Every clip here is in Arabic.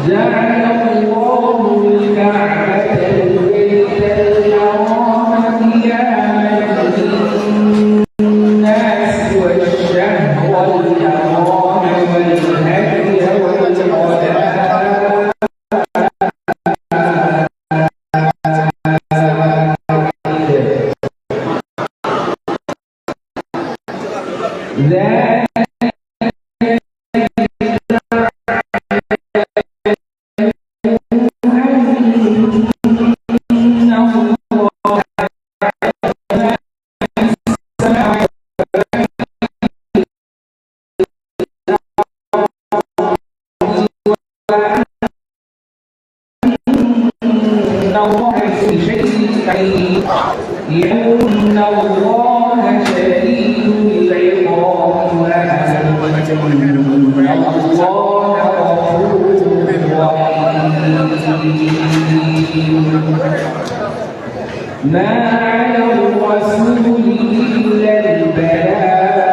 جعل الله الكعبة البيت الحرام قياما للناس والشهر الحرام والهدي والقلائد إن الله شديد العقاب وأن الله غفور رحيم. ما على الرسول إلا البلاغ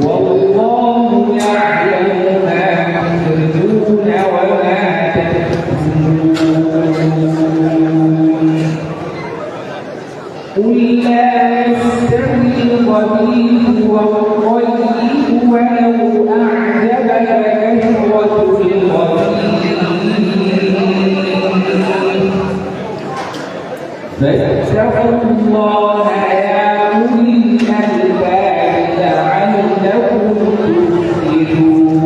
والله يعلم ما تبدون وما تكتمون. قل لا يستوي الخبيث والطيب ولو أعجبك كثرة الخبيث فاتقوا الله يا أولي الألباب لعلكم تفلحون.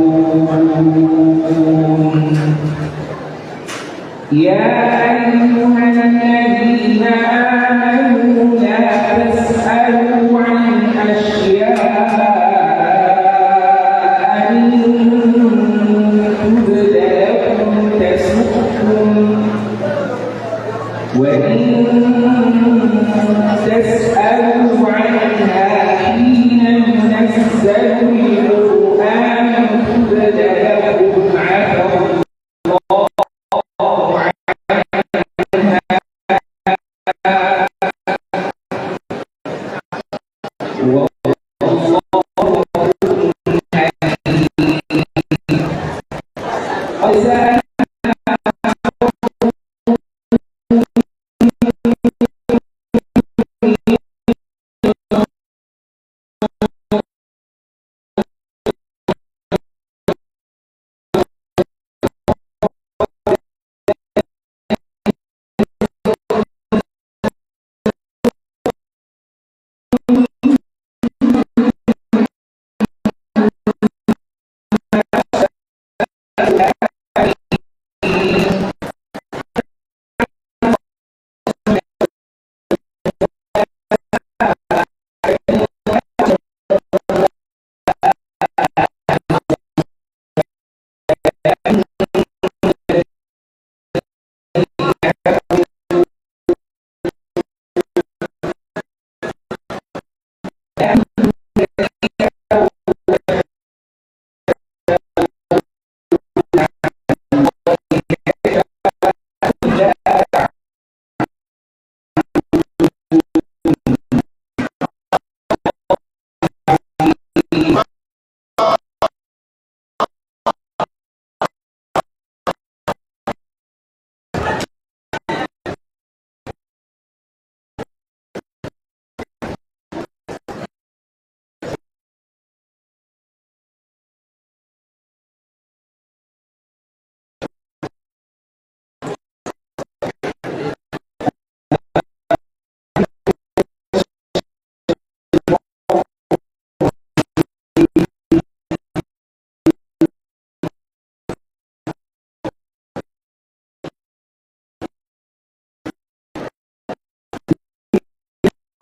يا أيها الذين آمنوا لا تسألوا عن أشياء إن تبد لكم تسؤكم وإن تسألوا عنها حين ينزل القرآن تبد لكم عفى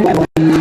الله